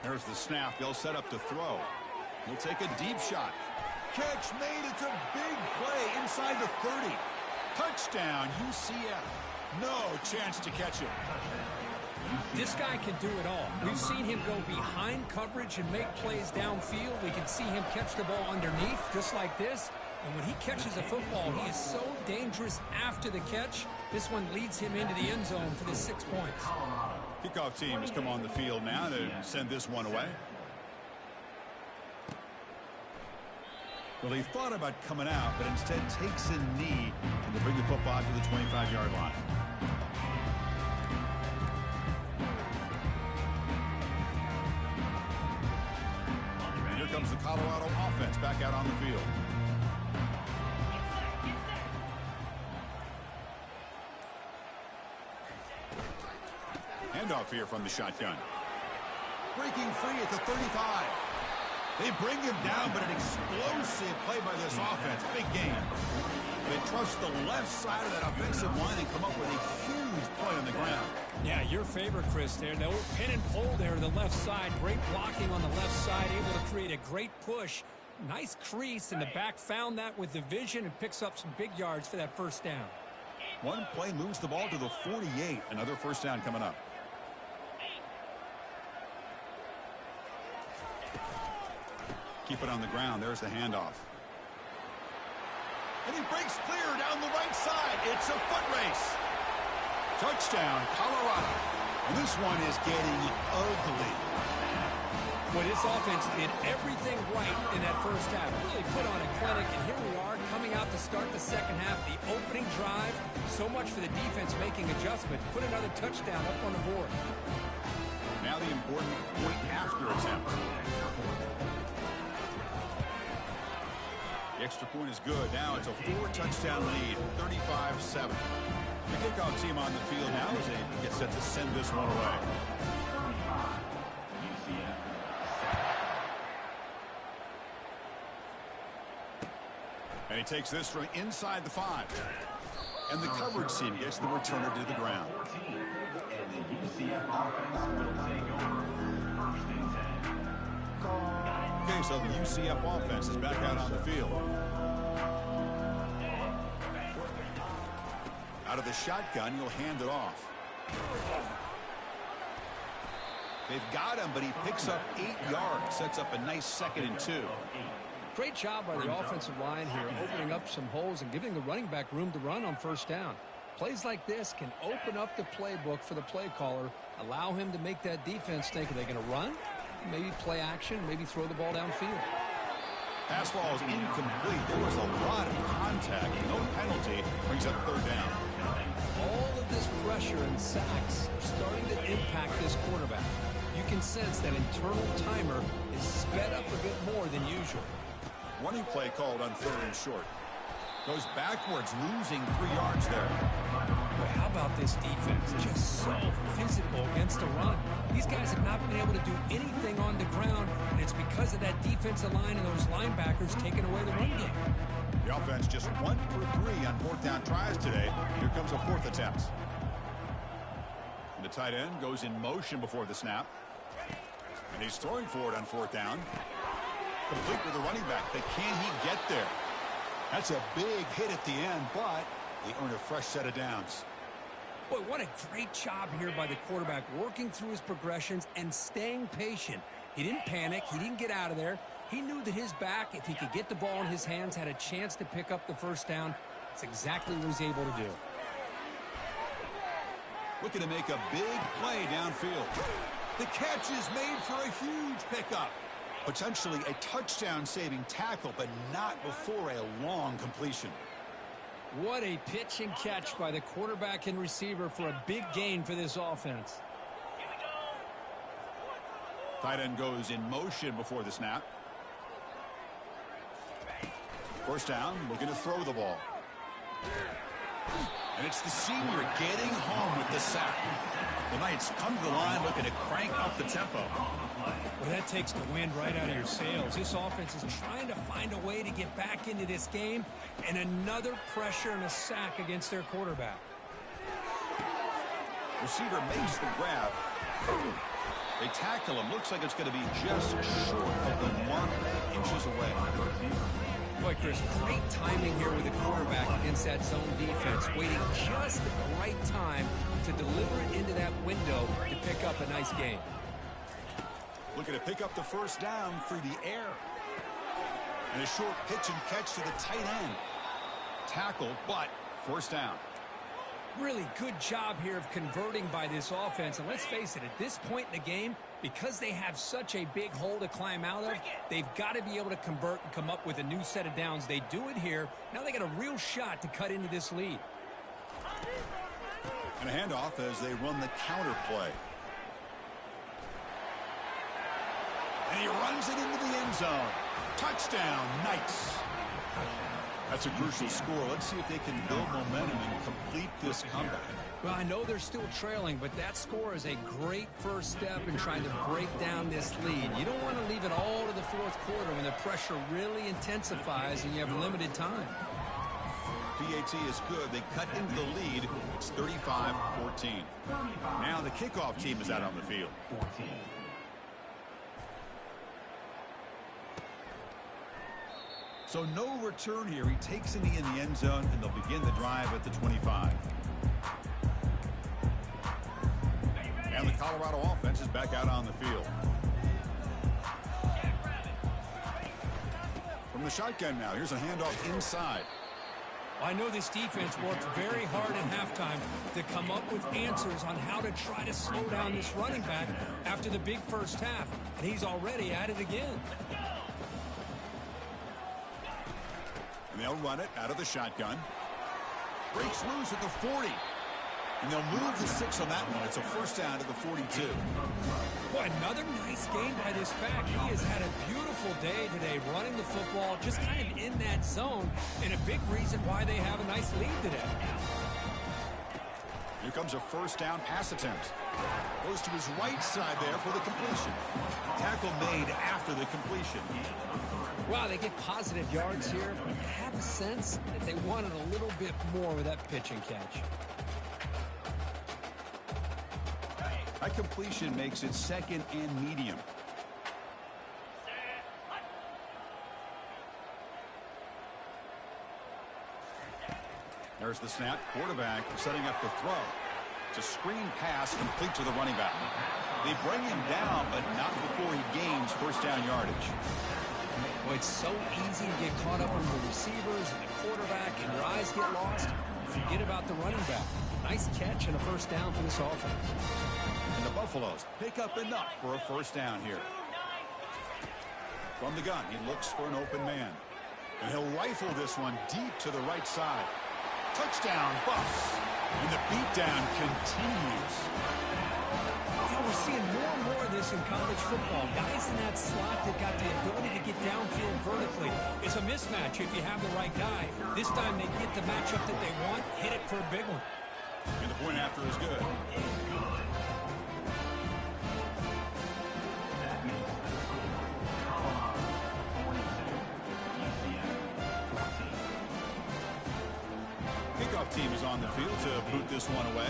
There's the snap. They'll set up to throw. He'll take a deep shot. Catch made. It's a big play inside the 30. Touchdown, UCF. No chance to catch it. This guy can do it all. We've seen him go behind coverage and make plays downfield. We can see him catch the ball underneath, just like this. And when he catches a football, he is so dangerous after the catch. This one leads him into the end zone for the 6 points. Kickoff team has come on the field now to send this one away. Well, he thought about coming out, but instead takes a knee and to bring the football to the 25-yard line. And here comes the Colorado offense back out on the field. Handoff here from the shotgun. Breaking free at the 35. They bring him down, but an explosive play by this offense. Big game. They trust the left side of that offensive line and come up with a huge play on the ground. Yeah, your favorite, Chris, there. The old pin and pull there to the left side. Great blocking on the left side, able to create a great push. Nice crease, and the back found that with the vision and picks up some big yards for that first down. One play moves the ball to the 48. Another first down coming up. Keep it on the ground. There's the handoff. And he breaks clear down the right side. It's a foot race. Touchdown, Colorado. And this one is getting ugly. Well, this offense did everything right in that first half. Really put on a clinic, and here we are coming out to start the second half. The opening drive, so much for the defense making adjustments. Put another touchdown up on the board. Now the important point after attempt. The extra point is good. Now it's a 4-touchdown lead, 35-7. The kickoff team on the field now as they get set to send this one away. UCF. And he takes this from inside the 5. And the coverage team gets the returner to the ground. 14. And the UCF offense will take over. First and 10. Okay, so the UCF offense is back out on the field. Out of the shotgun, he'll hand it off. They've got him, but he picks up 8 yards. Sets up a nice 2nd and 2. Great job by the offensive line here, opening up some holes and giving the running back room to run on first down. Plays like this can open up the playbook for the play caller, allow him to make that defense think, are they going to run? Maybe play action, maybe throw the ball downfield. Pass ball is incomplete. There was a lot of contact. No penalty. Brings up 3rd down. All of this pressure and sacks are starting to impact this quarterback. You can sense that internal timer is sped up a bit more than usual. Running play called on 3rd and short. Goes backwards, losing 3 yards there. Boy, how about this defense? Just so physical against the run. These guys have not been able to do anything on the ground, and it's because of that defensive line and those linebackers taking away the run game. The offense just 1 for 3 on 4th down tries today. Here comes a 4th attempt. And the tight end goes in motion before the snap. And he's throwing for it on 4th down. Complete with the running back, but can he get there? That's a big hit at the end, but they earn a fresh set of downs. Boy, what a great job here by the quarterback, working through his progressions and staying patient. He didn't panic. He didn't get out of there. He knew that his back, if he could get the ball in his hands, had a chance to pick up the first down. That's exactly what he's able to do. Looking to make a big play downfield. The catch is made for a huge pickup. Potentially a touchdown-saving tackle, but not before a long completion. What a pitch and catch by the quarterback and receiver for a big gain for this offense. Tight end goes in motion before the snap. First down, looking to throw the ball. And it's the senior getting home with the sack. The Knights come to the line looking to crank up the tempo. Well, that takes the wind right out of your sails. This offense is trying to find a way to get back into this game, and another pressure and a sack against their quarterback. Receiver makes the grab. They tackle him. Looks like it's going to be just short of the mark, inches away. Boy, Chris, great timing here with the quarterback against that zone defense, waiting just at the right time to deliver it into that window to pick up a nice gain. Looking to pick up the first down through the air. And a short pitch and catch to the tight end. Tackle, but first down. Really good job here of converting by this offense. And let's face it, at this point in the game, because they have such a big hole to climb out of, they've got to be able to convert and come up with a new set of downs. They do it here. Now they got a real shot to cut into this lead. And a handoff as they run the counter play. And he runs it into the end zone. Touchdown, Knights. That's a crucial score. Let's see if they can build momentum and complete this comeback. Well, I know they're still trailing, but that score is a great first step in trying to break down this lead. You don't want to leave it all to the fourth quarter when the pressure really intensifies and you have limited time. PAT is good. They cut into the lead. It's 35-14. Now the kickoff team is out on the field. So no return here. He takes it in the end zone, and they'll begin the drive at the 25. And the Colorado offense is back out on the field. From the shotgun now, here's a handoff inside. I know this defense worked very hard at halftime to come up with answers on how to try to slow down this running back after the big first half, and he's already at it again. And they'll run it out of the shotgun. Breaks loose at the 40. And they'll move the 6 on that one. It's a first down to the 42. Boy, another nice game by this back. He has had a beautiful day today running the football, just kind of in that zone, and a big reason why they have a nice lead today. Here comes a first down pass attempt. Goes to his right side there for the completion. Tackle made after the completion. Wow, they get positive yards here, but I have a sense that they wanted a little bit more with that pitch and catch. That completion makes it second and medium. There's the snap. Quarterback setting up the throw. It's a screen pass complete to the running back. They bring him down, but not before he gains first down yardage. Well, it's so easy to get caught up in the receivers and the quarterback, and your eyes get lost. Forget about the running back. Nice catch and a first down for this offense. And the Buffaloes pick up enough for a first down here. From the gun, he looks for an open man. And he'll rifle this one deep to the right side. Touchdown, Buffs. And the beatdown continues. Yeah, we're seeing more and more of this in college football. Guys in that slot that got the ability to get downfield vertically. It's a mismatch if you have the right guy. This time they get the matchup that they want, hit it for a big one. And the point after is good. Kickoff team is on the field to boot this one away.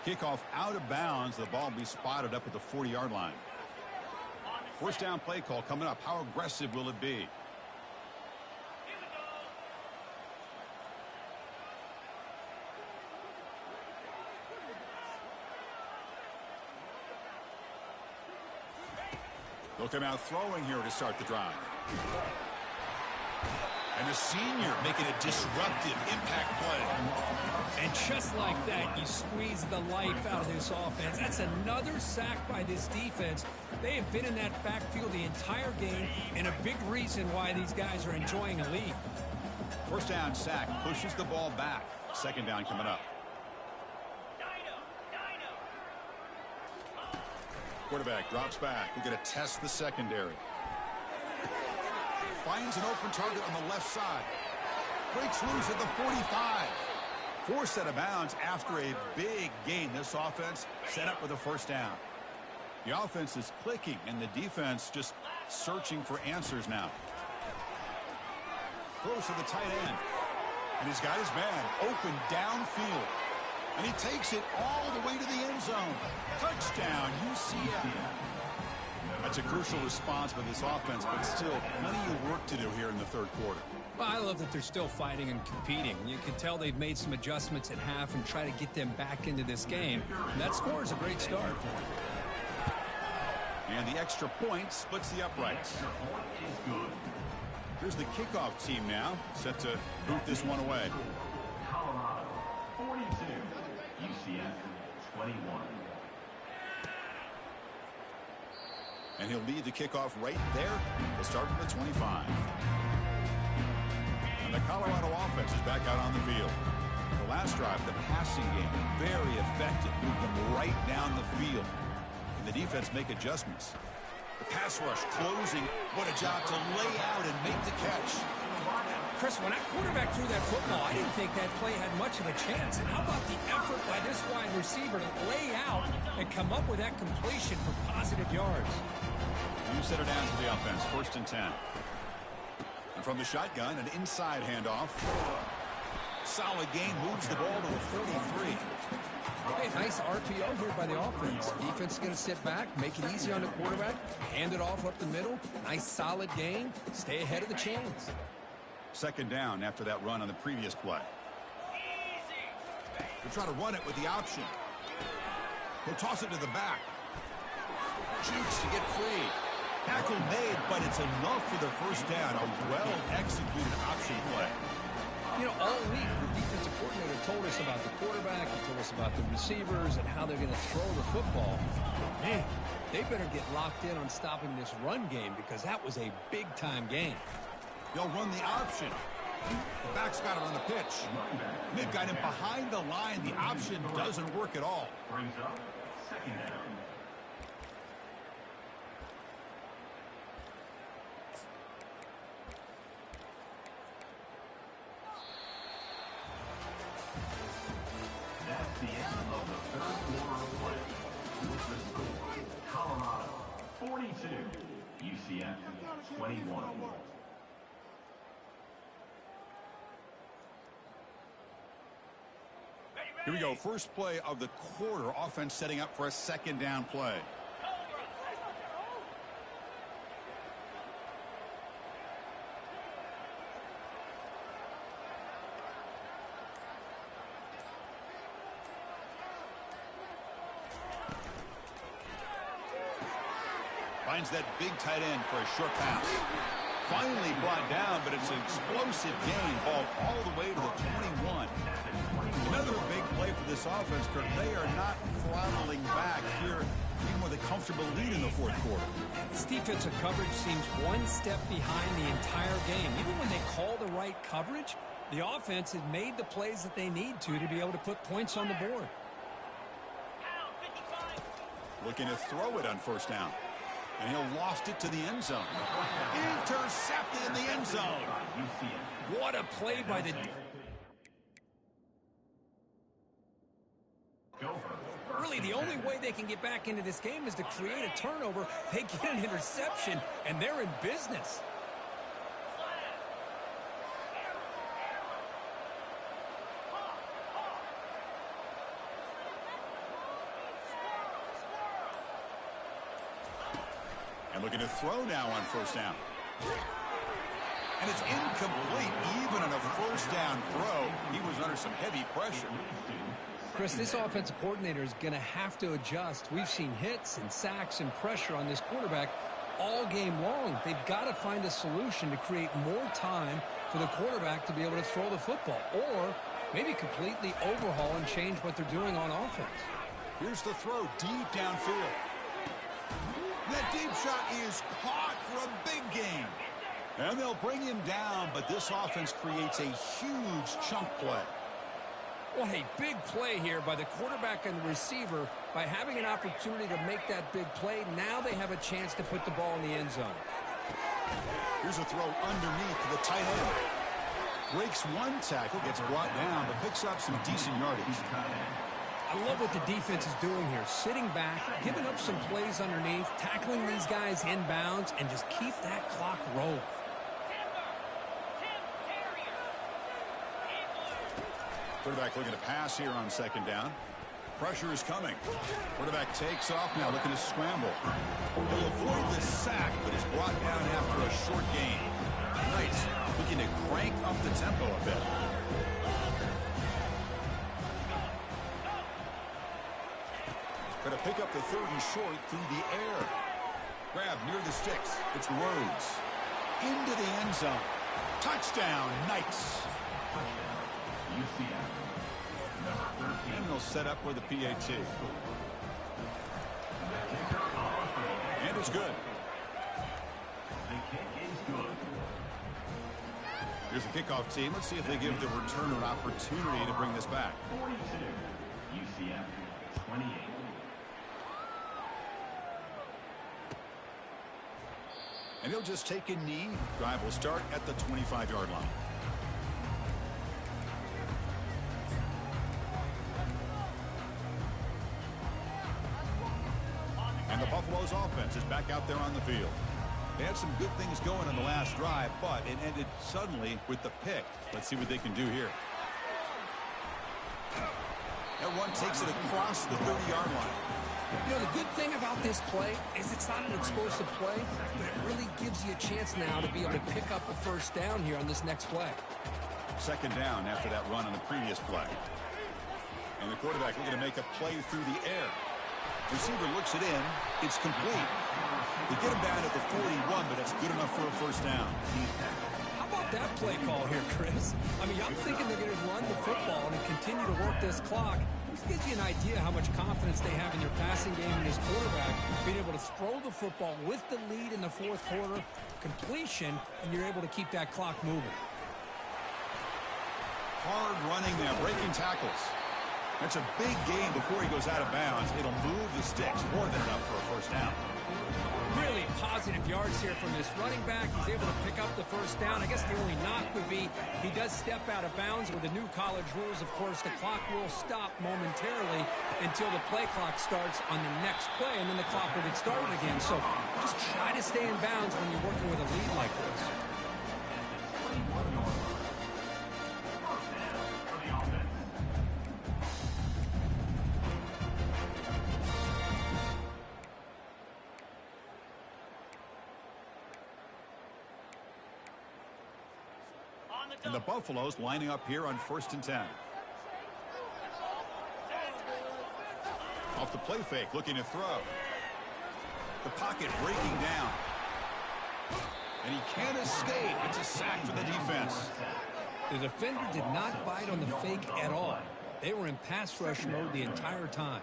Kickoff out of bounds. The ball will be spotted up at the 40-yard line. First down play call coming up. How aggressive will it be? They'll come out throwing here to start the drive. And the senior making a disruptive impact play. And just like that, you squeeze the life out of this offense. That's another sack by this defense. They have been in that backfield the entire game, and a big reason why these guys are enjoying a lead. First down sack pushes the ball back. Second down coming up. Quarterback drops back. We're going to test the secondary. Finds an open target on the left side. Breaks loose at the 45. Forced out of bounds after a big gain. This offense set up with a first down. The offense is clicking, and the defense just searching for answers now. Throws to the tight end. And he's got his man open downfield. And he takes it all the way to the end zone. Touchdown, UCF. That's a crucial response by this offense, but still plenty of work to do here in the third quarter. Well, I love that they're still fighting and competing. You can tell they've made some adjustments at half and try to get them back into this game. And that score is a great start. And the extra point splits the uprights. Here's the kickoff team now, set to boot this one away. Colorado 42, UCF 21. And he'll lead the kickoff right there. He'll start from the 25. And the Colorado offense is back out on the field. The last drive, the passing game, very effective. Moved them right down the field. And the defense make adjustments. The pass rush closing. What a job to lay out and make the catch. Chris, when that quarterback threw that football, I didn't think that play had much of a chance. And how about the effort by this wide receiver to lay out and come up with that completion for positive yards? You set her down to the offense. 1st and 10. And from the shotgun, an inside handoff. Solid gain, moves the ball to the 43. Hey, nice RPO here by the offense. Defense is going to sit back, make it easy on the quarterback, hand it off up the middle. Nice solid gain. Stay ahead of the chains. 2nd down after that run on the previous play. They try to run it with the option. He'll toss it to the back. Shoots to get free. Tackle made, but it's enough for the 1st down. A well-executed option play. You know, all week, the defensive coordinator told us about the quarterback, he told us about the receivers and how they're going to throw the football. But man, they better get locked in on stopping this run game because that was a big-time game. They'll run the option. The back's got it on the pitch. They've got him behind the line. The option doesn't work at all. Brings up 2nd down. That's the end of the 3rd quarter of play. With the score, Colorado 42, UCF 21. Here we go. First play of the quarter. Offense setting up for a 2nd down play. Finds that big tight end for a short pass. Finally brought down, but it's an explosive gain. Ball all the way to the 21. Another big play for this offense, Kirk. They are not throttling back here, even with a comfortable lead in the 4th quarter. This defensive coverage seems one step behind the entire game. Even when they call the right coverage, the offense has made the plays that they need to be able to put points on the board. Looking to throw it on 1st down. And he'll lost it to the end zone. Intercepted in the end zone. What a play by the... Really, the only way they can get back into this game is to create a turnover. They get an interception, and they're in business. And looking to throw now on 1st down. And it's incomplete. Even on a 1st down throw, he was under some heavy pressure. Chris, this offensive coordinator is going to have to adjust. We've seen hits and sacks and pressure on this quarterback all game long. They've got to find a solution to create more time for the quarterback to be able to throw the football, or maybe completely overhaul and change what they're doing on offense. Here's the throw deep downfield. That deep shot is caught for a big gain. And they'll bring him down, but this offense creates a huge chunk play. Well, hey, big play here by the quarterback and the receiver. By having an opportunity to make that big play, now they have a chance to put the ball in the end zone. Here's a throw underneath to the tight end. Breaks one tackle, gets brought down, but picks up some decent yardage. I love what the defense is doing here. Sitting back, giving up some plays underneath, tackling these guys inbounds, and just keep that clock rolling. Quarterback looking to pass here on 2nd down. Pressure is coming. Quarterback takes off now, looking to scramble. He'll avoid the sack, but is brought down after a short gain. Knights looking to crank up the tempo a bit. Going to pick up the 3rd and short through the air. Grab near the sticks. It's Rhodes. Into the end zone. Touchdown, Knights. UCF. Number 13. And they'll set up with the PAT. And it's good. The kick is good. Here's the kickoff team. Let's see if they give the returner an opportunity to bring this back. 42, UCF 28. And he'll just take a knee. Drive will start at the 25-yard line. And the Buffalo's offense is back out there on the field. They had some good things going in the last drive, but it ended suddenly with the pick. Let's see what they can do here. That one takes it across the 30-yard line. You know, the good thing about this play is it's not an explosive play, but it really gives you a chance now to be able to pick up a first down here on this next play. Second down after that run on the previous play. And the quarterback looking to make a play through the air. Receiver looks it in. It's complete. They get him down at the 41, but that's good enough for a first down. How about that play call here, Chris? I mean, I'm thinking they're going to run the football and continue to work this clock. This gives you an idea how much confidence they have in their passing game and his quarterback, being able to throw the football with the lead in the fourth quarter, completion, and you're able to keep that clock moving. Hard running there, breaking tackles. That's a big gain before he goes out of bounds. It'll move the sticks, more than enough for a first down. Really positive yards here from this running back. He's able to pick up the first down. I guess the only knock would be he does step out of bounds. With the new college rules, of course, the clock will stop momentarily until the play clock starts on the next play, and then the clock will get started again. So just try to stay in bounds when you're working with a lead like this. And the Buffaloes lining up here on 1st and 10. Off the play fake, looking to throw. The pocket breaking down. And he can't escape. It's a sack for the defense. The defender did not bite on the fake at all. They were in pass rush mode the entire time.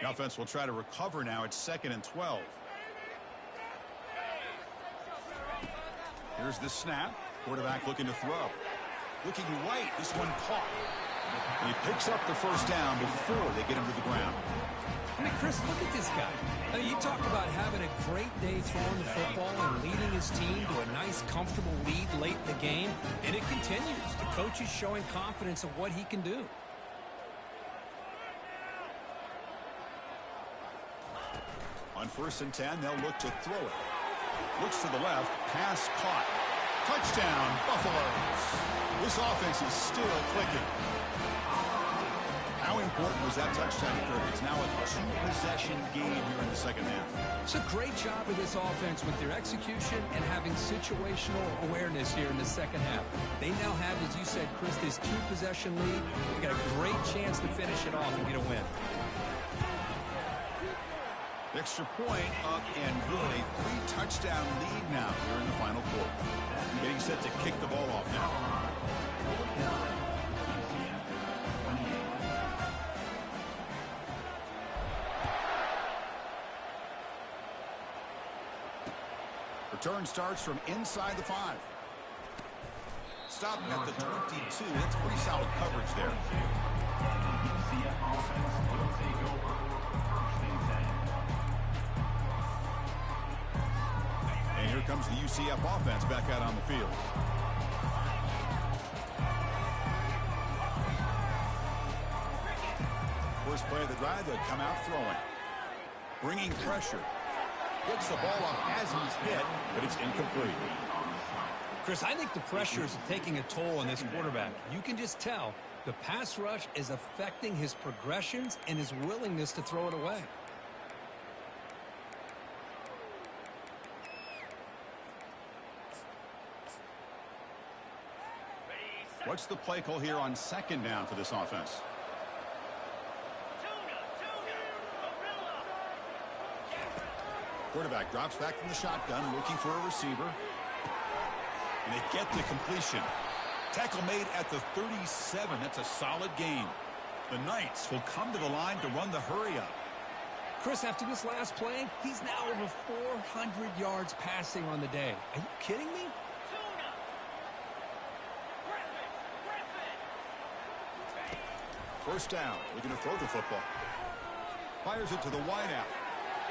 The offense will try to recover now. It's 2nd and 12. Here's the snap. Quarterback looking to throw. Looking right. This one caught. And he picks up the first down before they get him to the ground. I mean, Chris, look at this guy. I mean, you talk about having a great day throwing the football and leading his team to a nice, comfortable lead late in the game, and it continues. The coach is showing confidence of what he can do. On 1st and 10, they'll look to throw it. Looks to the left. Pass caught. Touchdown, Buffaloes. This offense is still clicking. How important was that touchdown, Kirk? It's now a 2-possession game here in the second half. It's a great job of this offense with their execution and having situational awareness here in the second half. They now have, as you said, Chris, this 2-possession lead. They got a great chance to finish it off and get a win. Extra point up and good. A 3-touchdown lead now here in the final quarter. Getting set to kick the ball off now. Return starts from inside the 5. Stopping at the 22. That's pretty solid coverage there. UCF offense will take over 1st and 10. And here comes the UCF offense back out on the field. First play of the drive, they'll come out throwing. Bringing pressure. Gets the ball off as he's hit, but it's incomplete. Chris, I think the pressure is taking a toll on this quarterback. You can just tell the pass rush is affecting his progressions and his willingness to throw it away. What's the play call here on 2nd down for this offense? Quarterback drops back from the shotgun, looking for a receiver. And they get the completion. Tackle made at the 37. That's a solid gain. The Knights will come to the line to run the hurry up. Chris, after this last play, he's now over 400 yards passing on the day. Are you kidding me? First down, looking to throw the football. Fires it to the wideout.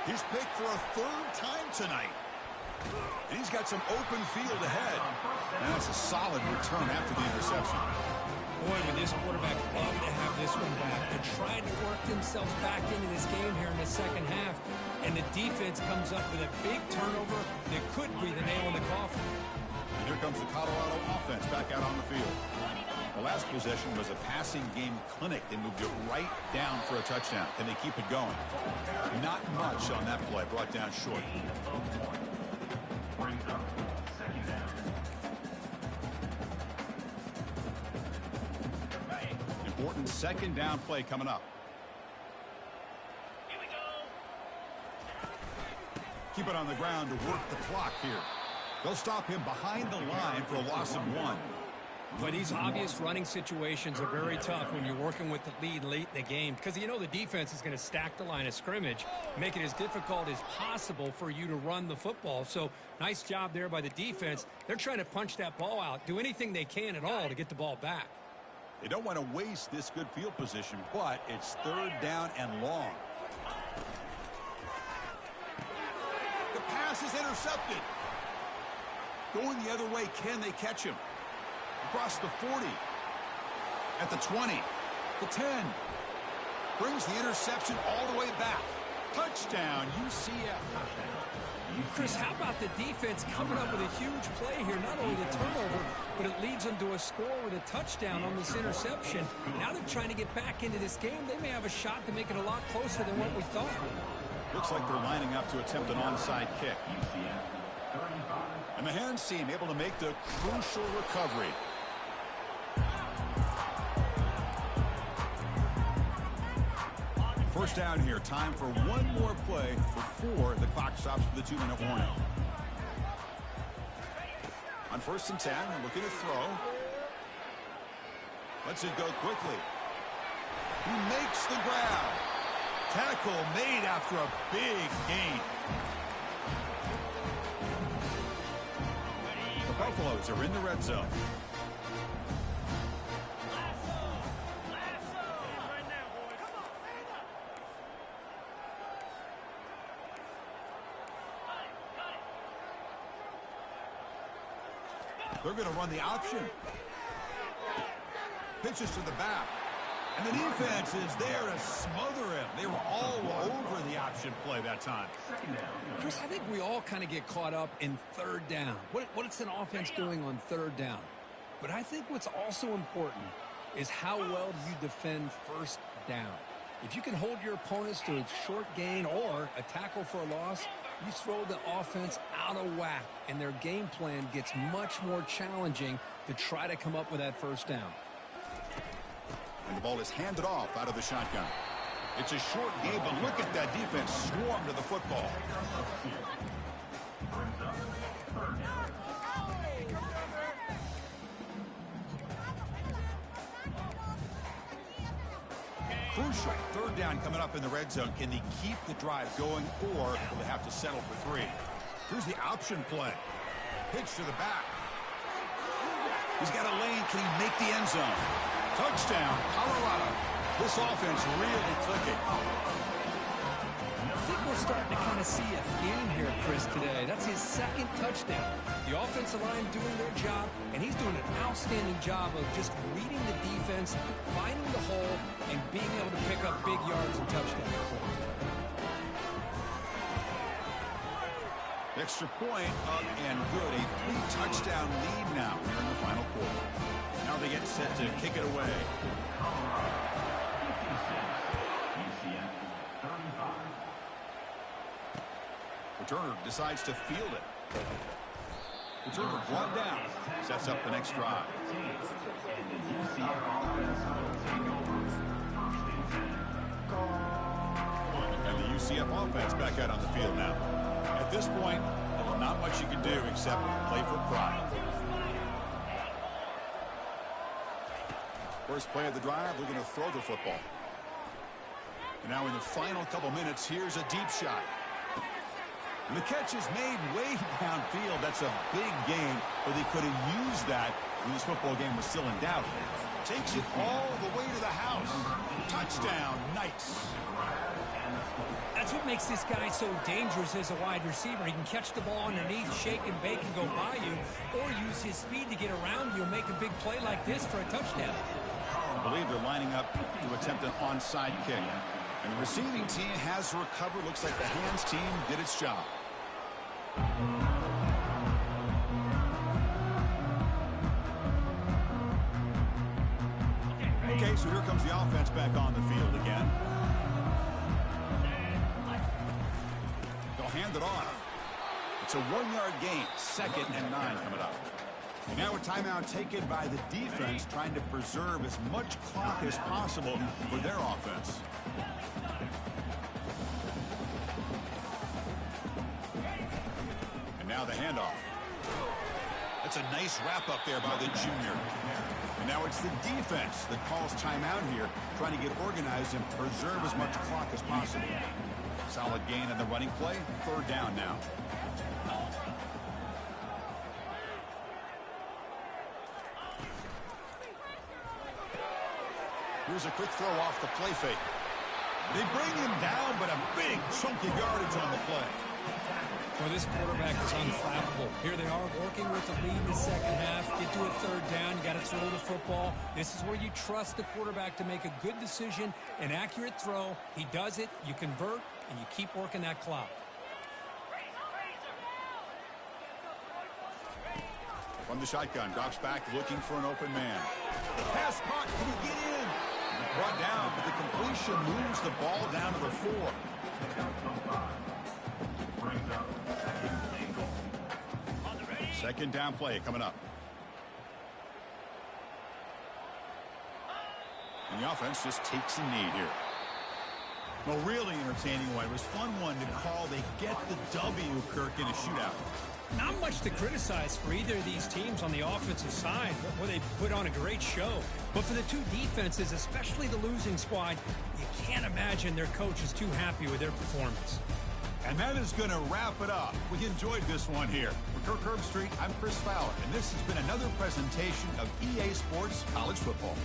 He's picked for a third time tonight. And he's got some open field ahead. And that's a solid return after the interception. Boy, would this quarterback love to have this one back. They're trying to work themselves back into this game here in the second half. And the defense comes up with a big turnover that could be the nail in the coffin. And here comes the Colorado offense back out on the field. The last possession was a passing game clinic. They moved it right down for a touchdown. Can they keep it going? Not much on that play. Brought down short. Important second down play coming up. Here we go. Keep it on the ground to work the clock here. They'll stop him behind the line for a loss of 1. But these obvious running situations are very tough when you're working with the lead late in the game, because you know the defense is going to stack the line of scrimmage, make it as difficult as possible for you to run the football. So nice job there by the defense. They're trying to punch that ball out, do anything they can at all to get the ball back. They don't want to waste this good field position, but it's third down and long. The pass is intercepted. Going the other way, can they catch him? Across the 40. At the 20. The 10. Brings the interception all the way back. Touchdown, UCF. Chris, how about the defense coming up with a huge play here? Not only the turnover, but it leads them to a score with a touchdown on this interception. Now they're trying to get back into this game. They may have a shot to make it a lot closer than what we thought. Looks like they're lining up to attempt an onside kick. And the hands team able to make the crucial recovery. First down here. Time for one more play before the clock stops for the 2-minute warning. On 1st and 10, looking to throw. Lets it go quickly. He makes the grab. Tackle made after a big gain. The Buffaloes are in the red zone. They're going to run the option. Pitches to the back. And the defense is there to smother him. They were all over the option play that time. Chris, I think we all kind of get caught up in third down. What's an offense doing on third down? But I think what's also important is how well do you defend first down. If you can hold your opponents to a short gain or a tackle for a loss, you throw the offense out of whack, and their game plan gets much more challenging to try to come up with that first down. And the ball is handed off out of the shotgun. It's a short game, but look at that defense swarm to the football. Crucial third down coming up in the red zone. Can they keep the drive going, or will they have to settle for 3? Here's the option play. Pitch to the back. He's got a lane. Can he make the end zone? Touchdown, Colorado. This offense really clicking. I think we're starting to kind of see a theme here, Chris, today. That's his second touchdown. The offensive line doing their job, and he's doing an outstanding job of just reading the defense, finding the hole, and being able to pick up big yards and touchdowns. Extra point up and good. A 3-touchdown lead now here in the final quarter. Now they get set to kick it away. Returner decides to field it. Returner brought down. Sets up the next drive. And the UCF offense back out on the field now. At this point, not much you can do except play for pride. First play of the drive, looking to throw the football. And now in the final couple minutes, here's a deep shot. And the catch is made way downfield. That's a big gain, but they could have used that when this football game was still in doubt. Takes it all the way to the house. Touchdown, Knights. That's what makes this guy so dangerous as a wide receiver. He can catch the ball underneath, shake and bake and go by you, or use his speed to get around you and make a big play like this for a touchdown. I believe they're lining up to attempt an onside kick. And the receiving team has recovered. Looks like the hands team did its job. Okay, so here comes the offense back on the field again. They'll hand it off. It's a 1-yard gain, 2nd and 9 coming up. And now a timeout taken by the defense, trying to preserve as much clock as possible for their offense. And now the handoff. That's a nice wrap-up there by the junior. And now it's the defense that calls timeout here, trying to get organized and preserve as much clock as possible. Solid gain on the running play. 3rd down now. Here's a quick throw off the play fake. They bring him down, but a big chunky yardage on the play. Well, this quarterback is unflappable. Here they are working with the lead in the second half. Get to a 3rd down. You got to throw the football. This is where you trust the quarterback to make a good decision, an accurate throw. He does it, you convert, and you keep working that clock. From the shotgun, drops back looking for an open man. The pass caught. Can he get in? Brought down, but the completion moves the ball down to the 4. Second down play coming up. And the offense just takes a knee here. Well, really entertaining one. It was fun one to call. They get the W, Kirk, in a shootout. Not much to criticize for either of these teams on the offensive side, where they put on a great show. But for the two defenses, especially the losing squad, you can't imagine their coach is too happy with their performance. And that is going to wrap it up. We enjoyed this one here. For Kirk Herbstreit, I'm Chris Fowler, and this has been another presentation of EA Sports College Football.